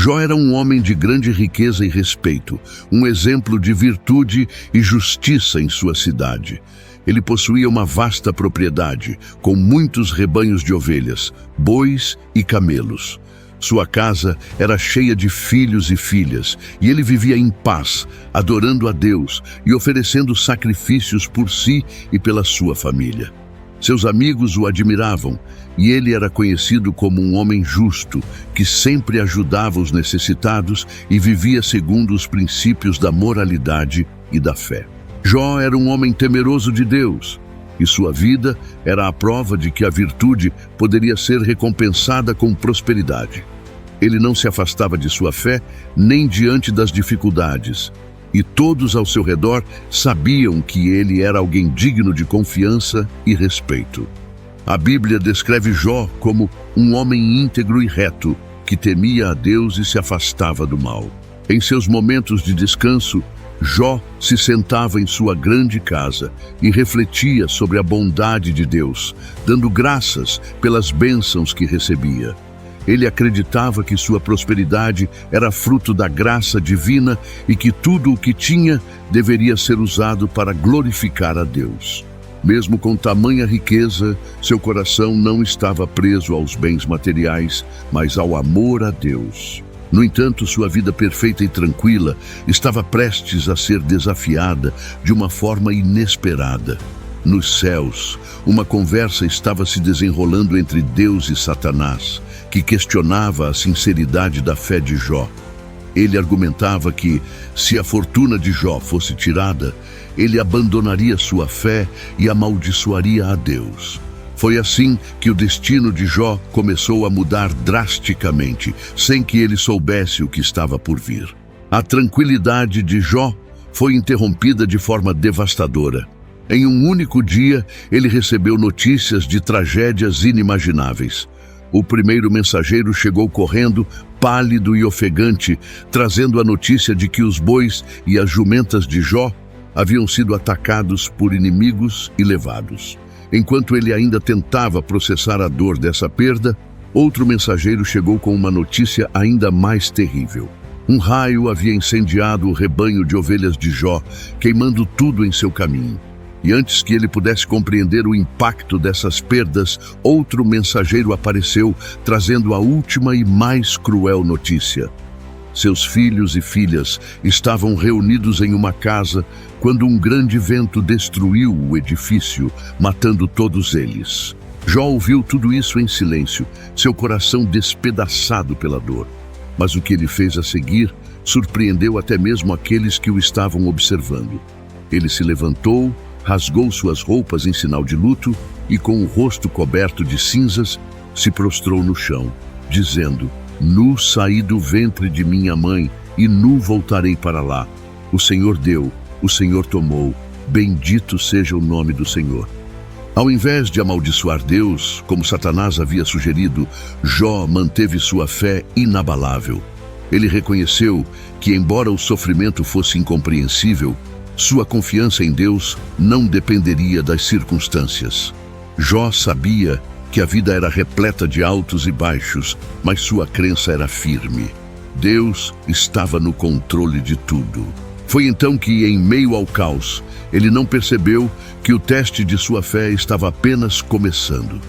Jó era um homem de grande riqueza e respeito, um exemplo de virtude e justiça em sua cidade. Ele possuía uma vasta propriedade, com muitos rebanhos de ovelhas, bois e camelos. Sua casa era cheia de filhos e filhas, e ele vivia em paz, adorando a Deus e oferecendo sacrifícios por si e pela sua família. Seus amigos o admiravam, e ele era conhecido como um homem justo, que sempre ajudava os necessitados e vivia segundo os princípios da moralidade e da fé. Jó era um homem temeroso de Deus, e sua vida era a prova de que a virtude poderia ser recompensada com prosperidade. Ele não se afastava de sua fé nem diante das dificuldades, e todos ao seu redor sabiam que ele era alguém digno de confiança e respeito. A Bíblia descreve Jó como um homem íntegro e reto, que temia a Deus e se afastava do mal. Em seus momentos de descanso, Jó se sentava em sua grande casa e refletia sobre a bondade de Deus, dando graças pelas bênçãos que recebia. Ele acreditava que sua prosperidade era fruto da graça divina e que tudo o que tinha deveria ser usado para glorificar a Deus. Mesmo com tamanha riqueza, seu coração não estava preso aos bens materiais, mas ao amor a Deus. No entanto, sua vida perfeita e tranquila estava prestes a ser desafiada de uma forma inesperada. Nos céus, uma conversa estava se desenrolando entre Deus e Satanás, que questionava a sinceridade da fé de Jó. Ele argumentava que, se a fortuna de Jó fosse tirada, ele abandonaria sua fé e amaldiçoaria a Deus. Foi assim que o destino de Jó começou a mudar drasticamente, sem que ele soubesse o que estava por vir. A tranquilidade de Jó foi interrompida de forma devastadora. Em um único dia, ele recebeu notícias de tragédias inimagináveis. O primeiro mensageiro chegou correndo, pálido e ofegante, trazendo a notícia de que os bois e as jumentas de Jó haviam sido atacados por inimigos e levados. Enquanto ele ainda tentava processar a dor dessa perda, outro mensageiro chegou com uma notícia ainda mais terrível. Um raio havia incendiado o rebanho de ovelhas de Jó, queimando tudo em seu caminho. E antes que ele pudesse compreender o impacto dessas perdas, outro mensageiro apareceu, trazendo a última e mais cruel notícia. Seus filhos e filhas estavam reunidos em uma casa quando um grande vento destruiu o edifício, matando todos eles. Jó ouviu tudo isso em silêncio, seu coração despedaçado pela dor. Mas o que ele fez a seguir surpreendeu até mesmo aqueles que o estavam observando. Ele se levantou, rasgou suas roupas em sinal de luto e, com o rosto coberto de cinzas, se prostrou no chão, dizendo: Nu saí do ventre de minha mãe e nu voltarei para lá. O Senhor deu, o Senhor tomou, bendito seja o nome do Senhor. Ao invés de amaldiçoar Deus, como Satanás havia sugerido, Jó manteve sua fé inabalável. Ele reconheceu que, embora o sofrimento fosse incompreensível, sua confiança em Deus não dependeria das circunstâncias. Jó sabia que a vida era repleta de altos e baixos, mas sua crença era firme. Deus estava no controle de tudo. Foi então que, em meio ao caos, ele não percebeu que o teste de sua fé estava apenas começando.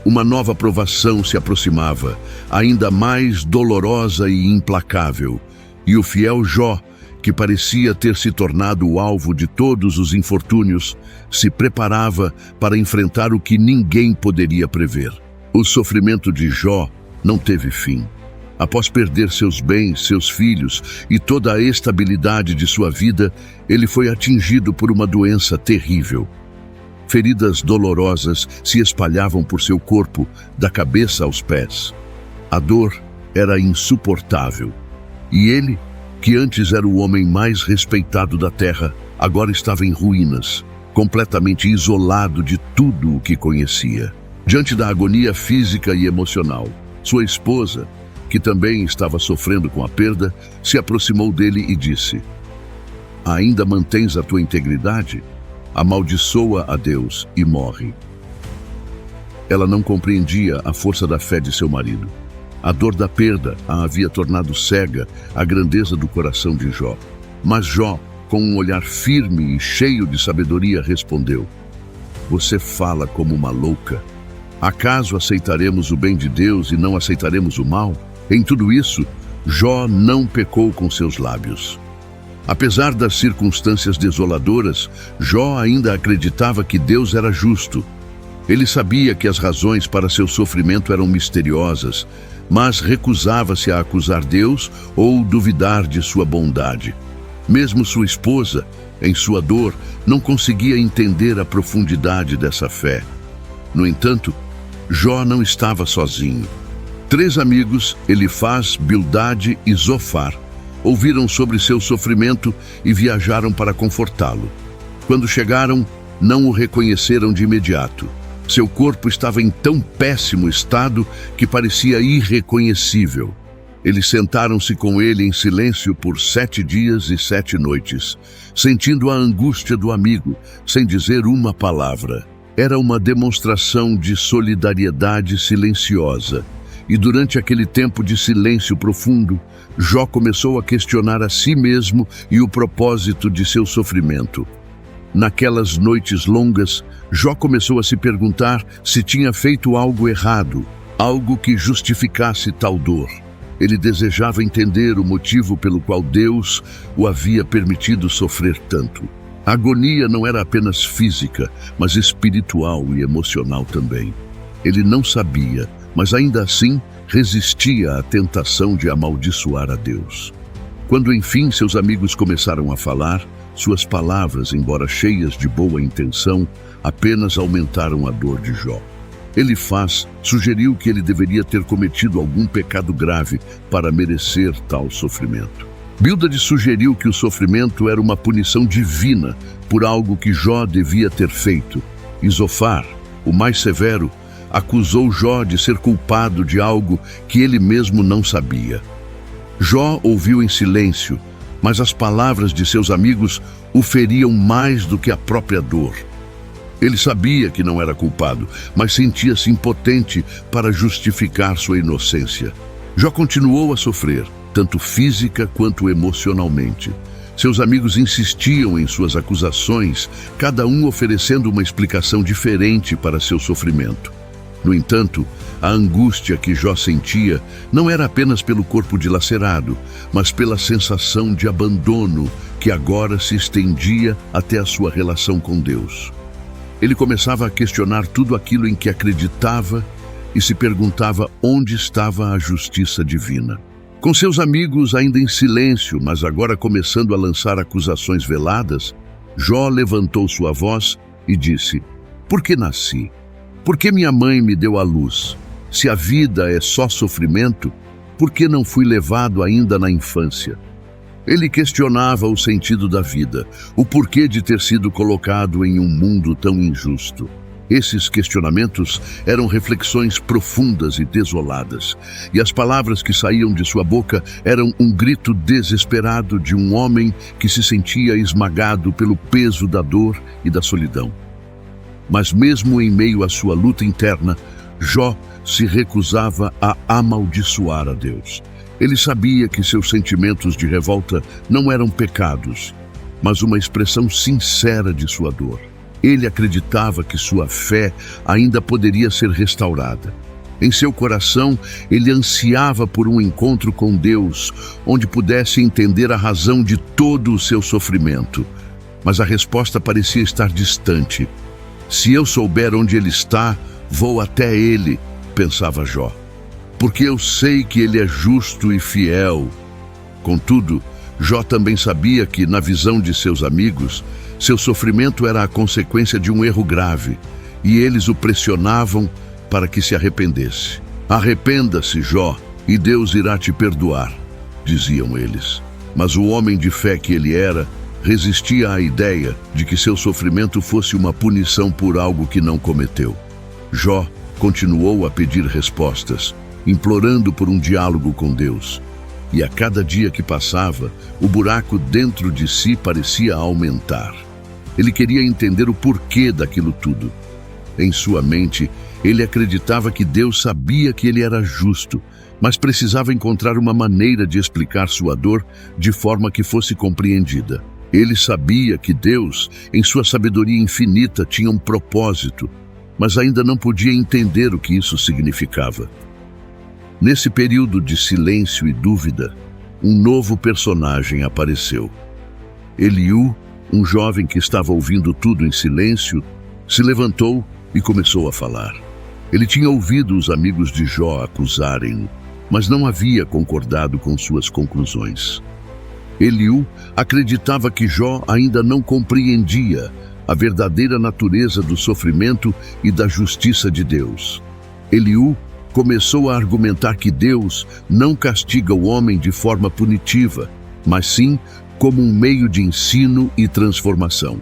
Uma nova provação se aproximava, ainda mais dolorosa e implacável, e o fiel Jó, que parecia ter se tornado o alvo de todos os infortúnios, se preparava para enfrentar o que ninguém poderia prever. O sofrimento de Jó não teve fim. Após perder seus bens, seus filhos e toda a estabilidade de sua vida, ele foi atingido por uma doença terrível. Feridas dolorosas se espalhavam por seu corpo, da cabeça aos pés. A dor era insuportável. E ele, que antes era o homem mais respeitado da terra, agora estava em ruínas, completamente isolado de tudo o que conhecia. Diante da agonia física e emocional, sua esposa, que também estava sofrendo com a perda, se aproximou dele e disse: Ainda mantens a tua integridade? Amaldiçoa a Deus e morre. Ela não compreendia a força da fé de seu marido. A dor da perda a havia tornado cega à grandeza do coração de Jó. Mas Jó, com um olhar firme e cheio de sabedoria, respondeu: Você fala como uma louca. Acaso aceitaremos o bem de Deus e não aceitaremos o mal? Em tudo isso, Jó não pecou com seus lábios. Apesar das circunstâncias desoladoras, Jó ainda acreditava que Deus era justo. Ele sabia que as razões para seu sofrimento eram misteriosas, mas recusava-se a acusar Deus ou duvidar de sua bondade. Mesmo sua esposa, em sua dor, não conseguia entender a profundidade dessa fé. No entanto, Jó não estava sozinho. 3 amigos, Elifaz, Bildade e Zofar, ouviram sobre seu sofrimento e viajaram para confortá-lo. Quando chegaram, não o reconheceram de imediato. Seu corpo estava em tão péssimo estado que parecia irreconhecível. Eles sentaram-se com ele em silêncio por 7 dias e 7 noites, sentindo a angústia do amigo, sem dizer uma palavra. Era uma demonstração de solidariedade silenciosa. E durante aquele tempo de silêncio profundo, Jó começou a questionar a si mesmo e o propósito de seu sofrimento. Naquelas noites longas, Jó começou a se perguntar se tinha feito algo errado, algo que justificasse tal dor. Ele desejava entender o motivo pelo qual Deus o havia permitido sofrer tanto. A agonia não era apenas física, mas espiritual e emocional também. Ele não sabia, mas ainda assim resistia à tentação de amaldiçoar a Deus. Quando enfim seus amigos começaram a falar, suas palavras, embora cheias de boa intenção, apenas aumentaram a dor de Jó. Elifaz sugeriu que ele deveria ter cometido algum pecado grave para merecer tal sofrimento. Bildade sugeriu que o sofrimento era uma punição divina por algo que Jó devia ter feito. E Zofar, o mais severo, acusou Jó de ser culpado de algo que ele mesmo não sabia. Jó ouviu em silêncio, mas as palavras de seus amigos o feriam mais do que a própria dor. Ele sabia que não era culpado, mas sentia-se impotente para justificar sua inocência. Jó continuou a sofrer, tanto física quanto emocionalmente. Seus amigos insistiam em suas acusações, cada um oferecendo uma explicação diferente para seu sofrimento. No entanto, a angústia que Jó sentia não era apenas pelo corpo dilacerado, mas pela sensação de abandono que agora se estendia até a sua relação com Deus. Ele começava a questionar tudo aquilo em que acreditava e se perguntava onde estava a justiça divina. Com seus amigos ainda em silêncio, mas agora começando a lançar acusações veladas, Jó levantou sua voz e disse: Por que nasci? Por que minha mãe me deu à luz? Se a vida é só sofrimento, por que não fui levado ainda na infância? Ele questionava o sentido da vida, o porquê de ter sido colocado em um mundo tão injusto. Esses questionamentos eram reflexões profundas e desoladas, e as palavras que saíam de sua boca eram um grito desesperado de um homem que se sentia esmagado pelo peso da dor e da solidão. Mas mesmo em meio à sua luta interna, Jó se recusava a amaldiçoar a Deus. Ele sabia que seus sentimentos de revolta não eram pecados, mas uma expressão sincera de sua dor. Ele acreditava que sua fé ainda poderia ser restaurada. Em seu coração, ele ansiava por um encontro com Deus, onde pudesse entender a razão de todo o seu sofrimento. Mas a resposta parecia estar distante. Se eu souber onde ele está, vou até ele, pensava Jó, porque eu sei que ele é justo e fiel. Contudo, Jó também sabia que, na visão de seus amigos, seu sofrimento era a consequência de um erro grave, e eles o pressionavam para que se arrependesse. Arrependa-se, Jó, e Deus irá te perdoar, diziam eles. Mas o homem de fé que ele era, resistia à ideia de que seu sofrimento fosse uma punição por algo que não cometeu. Jó continuou a pedir respostas, implorando por um diálogo com Deus. E a cada dia que passava, o buraco dentro de si parecia aumentar. Ele queria entender o porquê daquilo tudo. Em sua mente, ele acreditava que Deus sabia que ele era justo, mas precisava encontrar uma maneira de explicar sua dor de forma que fosse compreendida. Ele sabia que Deus, em sua sabedoria infinita, tinha um propósito, mas ainda não podia entender o que isso significava. Nesse período de silêncio e dúvida, um novo personagem apareceu. Eliú, um jovem que estava ouvindo tudo em silêncio, se levantou e começou a falar. Ele tinha ouvido os amigos de Jó acusarem-o, mas não havia concordado com suas conclusões. Eliú acreditava que Jó ainda não compreendia a verdadeira natureza do sofrimento e da justiça de Deus. Eliú começou a argumentar que Deus não castiga o homem de forma punitiva, mas sim como um meio de ensino e transformação.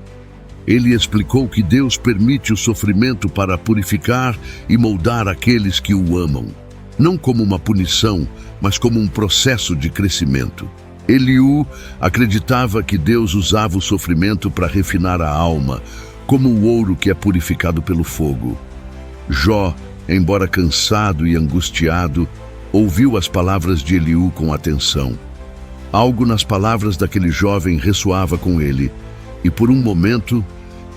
Ele explicou que Deus permite o sofrimento para purificar e moldar aqueles que o amam, não como uma punição, mas como um processo de crescimento. Eliú acreditava que Deus usava o sofrimento para refinar a alma, como o ouro que é purificado pelo fogo. Jó, embora cansado e angustiado, ouviu as palavras de Eliú com atenção. Algo nas palavras daquele jovem ressoava com ele, e por um momento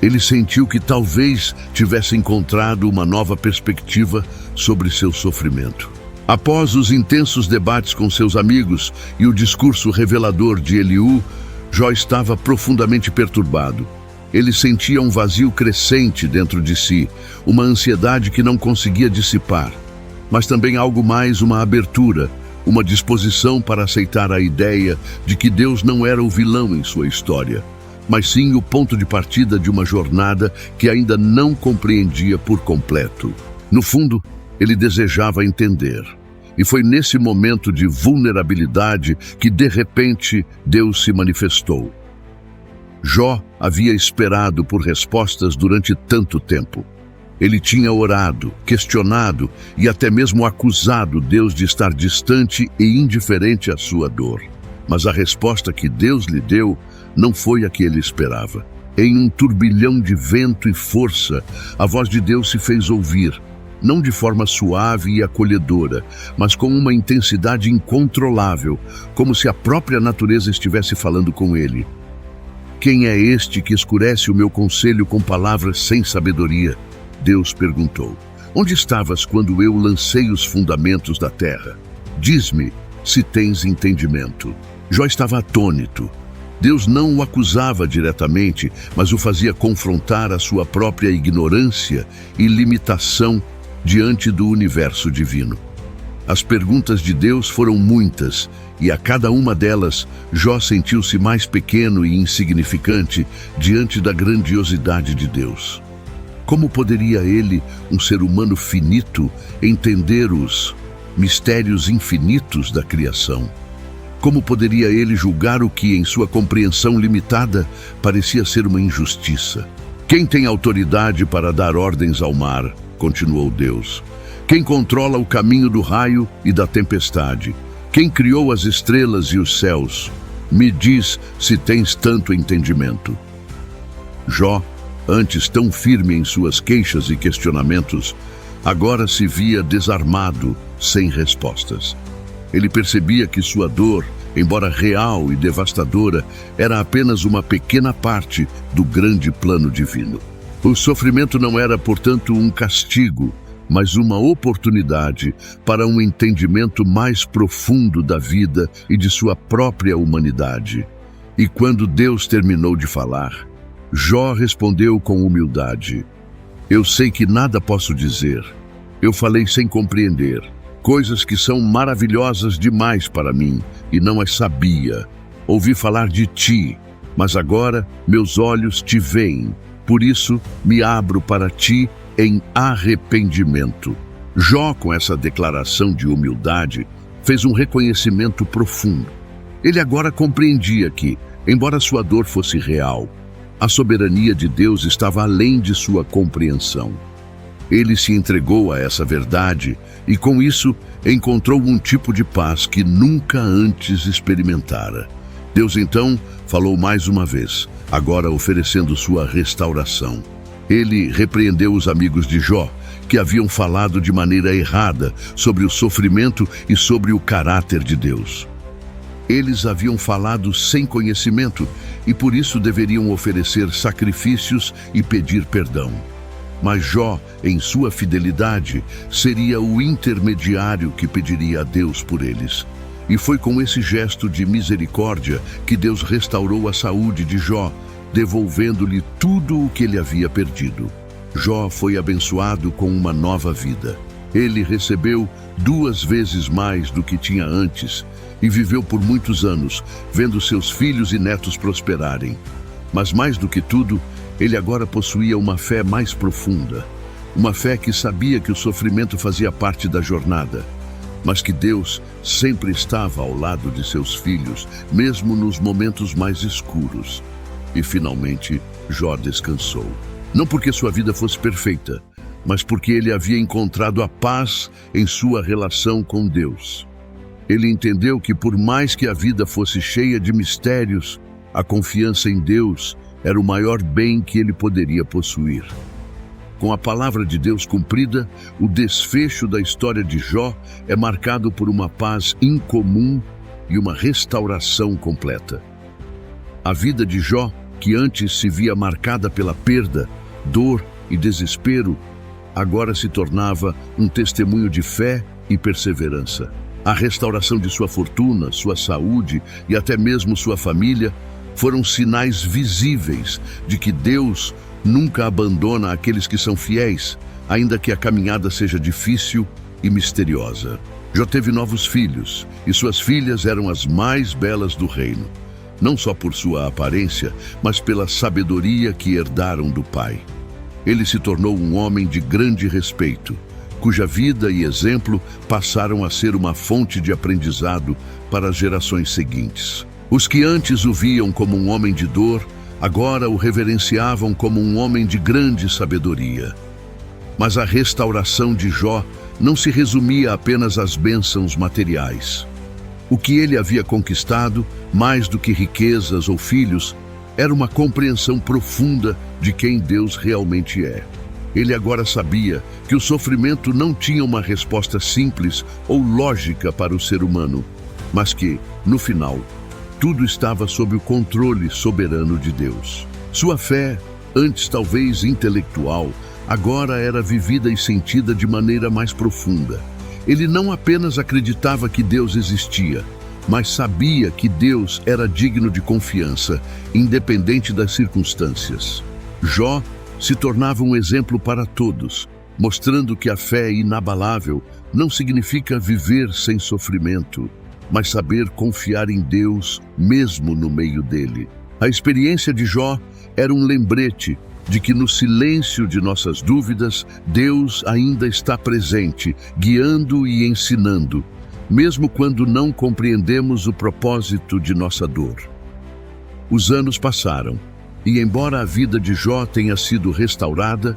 ele sentiu que talvez tivesse encontrado uma nova perspectiva sobre seu sofrimento. Após os intensos debates com seus amigos e o discurso revelador de Eliú, Jó estava profundamente perturbado. Ele sentia um vazio crescente dentro de si, uma ansiedade que não conseguia dissipar, mas também algo mais, uma abertura, uma disposição para aceitar a ideia de que Deus não era o vilão em sua história, mas sim o ponto de partida de uma jornada que ainda não compreendia por completo. No fundo, ele desejava entender. E foi nesse momento de vulnerabilidade que, de repente, Deus se manifestou. Jó havia esperado por respostas durante tanto tempo. Ele tinha orado, questionado e até mesmo acusado Deus de estar distante e indiferente à sua dor. Mas a resposta que Deus lhe deu não foi a que ele esperava. Em um turbilhão de vento e força, a voz de Deus se fez ouvir, não de forma suave e acolhedora, mas com uma intensidade incontrolável, como se a própria natureza estivesse falando com ele. Quem é este que escurece o meu conselho com palavras sem sabedoria? Deus perguntou. Onde estavas quando eu lancei os fundamentos da terra? Diz-me se tens entendimento. Jó estava atônito. Deus não o acusava diretamente, mas o fazia confrontar a sua própria ignorância e limitação diante do universo divino. As perguntas de Deus foram muitas, e a cada uma delas, Jó sentiu-se mais pequeno e insignificante diante da grandiosidade de Deus. Como poderia ele, um ser humano finito, entender os mistérios infinitos da criação? Como poderia ele julgar o que, em sua compreensão limitada, parecia ser uma injustiça? Quem tem autoridade para dar ordens ao mar? Continuou Deus. Quem controla o caminho do raio e da tempestade? Quem criou as estrelas e os céus? Me diz se tens tanto entendimento. Jó, antes tão firme em suas queixas e questionamentos, agora se via desarmado, sem respostas. Ele percebia que sua dor, embora real e devastadora, era apenas uma pequena parte do grande plano divino. O sofrimento não era, portanto, um castigo, mas uma oportunidade para um entendimento mais profundo da vida e de sua própria humanidade. E quando Deus terminou de falar, Jó respondeu com humildade: Eu sei que nada posso dizer. Eu falei sem compreender, coisas que são maravilhosas demais para mim, e não as sabia. Ouvi falar de ti, mas agora meus olhos te veem. Por isso, me abro para ti em arrependimento. Jó, com essa declaração de humildade, fez um reconhecimento profundo. Ele agora compreendia que, embora sua dor fosse real, a soberania de Deus estava além de sua compreensão. Ele se entregou a essa verdade e, com isso, encontrou um tipo de paz que nunca antes experimentara. Deus, então, falou mais uma vez, agora oferecendo sua restauração. Ele repreendeu os amigos de Jó, que haviam falado de maneira errada sobre o sofrimento e sobre o caráter de Deus. Eles haviam falado sem conhecimento e por isso deveriam oferecer sacrifícios e pedir perdão. Mas Jó, em sua fidelidade, seria o intermediário que pediria a Deus por eles. E foi com esse gesto de misericórdia que Deus restaurou a saúde de Jó, devolvendo-lhe tudo o que ele havia perdido. Jó foi abençoado com uma nova vida. Ele recebeu 2 vezes mais do que tinha antes e viveu por muitos anos, vendo seus filhos e netos prosperarem. Mas mais do que tudo, ele agora possuía uma fé mais profunda. Uma fé que sabia que o sofrimento fazia parte da jornada, mas que Deus sempre estava ao lado de seus filhos, mesmo nos momentos mais escuros. E finalmente, Jó descansou. Não porque sua vida fosse perfeita, mas porque ele havia encontrado a paz em sua relação com Deus. Ele entendeu que por mais que a vida fosse cheia de mistérios, a confiança em Deus era o maior bem que ele poderia possuir. Com a palavra de Deus cumprida, o desfecho da história de Jó é marcado por uma paz incomum e uma restauração completa. A vida de Jó, que antes se via marcada pela perda, dor e desespero, agora se tornava um testemunho de fé e perseverança. A restauração de sua fortuna, sua saúde e até mesmo sua família foram sinais visíveis de que Deus nunca abandona aqueles que são fiéis, ainda que a caminhada seja difícil e misteriosa. Jó teve novos filhos, e suas filhas eram as mais belas do reino, não só por sua aparência, mas pela sabedoria que herdaram do pai. Ele se tornou um homem de grande respeito, cuja vida e exemplo passaram a ser uma fonte de aprendizado para as gerações seguintes. Os que antes o viam como um homem de dor, agora o reverenciavam como um homem de grande sabedoria. Mas a restauração de Jó não se resumia apenas às bênçãos materiais. O que ele havia conquistado, mais do que riquezas ou filhos, era uma compreensão profunda de quem Deus realmente é. Ele agora sabia que o sofrimento não tinha uma resposta simples ou lógica para o ser humano, mas que, no final, tudo estava sob o controle soberano de Deus. Sua fé, antes talvez intelectual, agora era vivida e sentida de maneira mais profunda. Ele não apenas acreditava que Deus existia, mas sabia que Deus era digno de confiança, independente das circunstâncias. Jó se tornava um exemplo para todos, mostrando que a fé inabalável não significa viver sem sofrimento, mas saber confiar em Deus mesmo no meio dele. A experiência de Jó era um lembrete de que no silêncio de nossas dúvidas, Deus ainda está presente, guiando e ensinando, mesmo quando não compreendemos o propósito de nossa dor. Os anos passaram, e embora a vida de Jó tenha sido restaurada,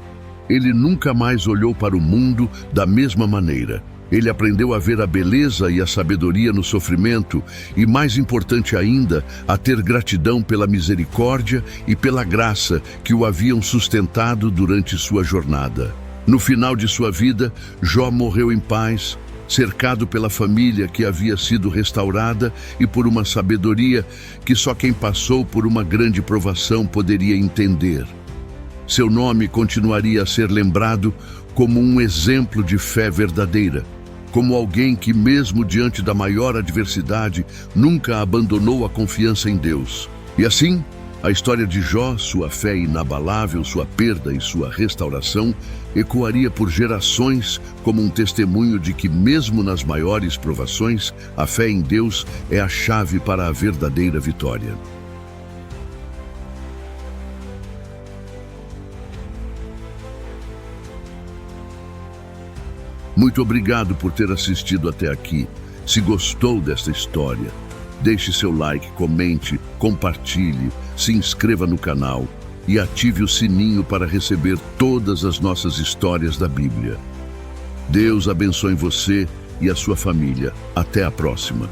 ele nunca mais olhou para o mundo da mesma maneira. Ele aprendeu a ver a beleza e a sabedoria no sofrimento e, mais importante ainda, a ter gratidão pela misericórdia e pela graça que o haviam sustentado durante sua jornada. No final de sua vida, Jó morreu em paz, cercado pela família que havia sido restaurada e por uma sabedoria que só quem passou por uma grande provação poderia entender. Seu nome continuaria a ser lembrado como um exemplo de fé verdadeira, como alguém que, mesmo diante da maior adversidade, nunca abandonou a confiança em Deus. E assim, a história de Jó, sua fé inabalável, sua perda e sua restauração, ecoaria por gerações como um testemunho de que, mesmo nas maiores provações, a fé em Deus é a chave para a verdadeira vitória. Muito obrigado por ter assistido até aqui. Se gostou desta história, deixe seu like, comente, compartilhe, se inscreva no canal e ative o sininho para receber todas as nossas histórias da Bíblia. Deus abençoe você e a sua família. Até a próxima.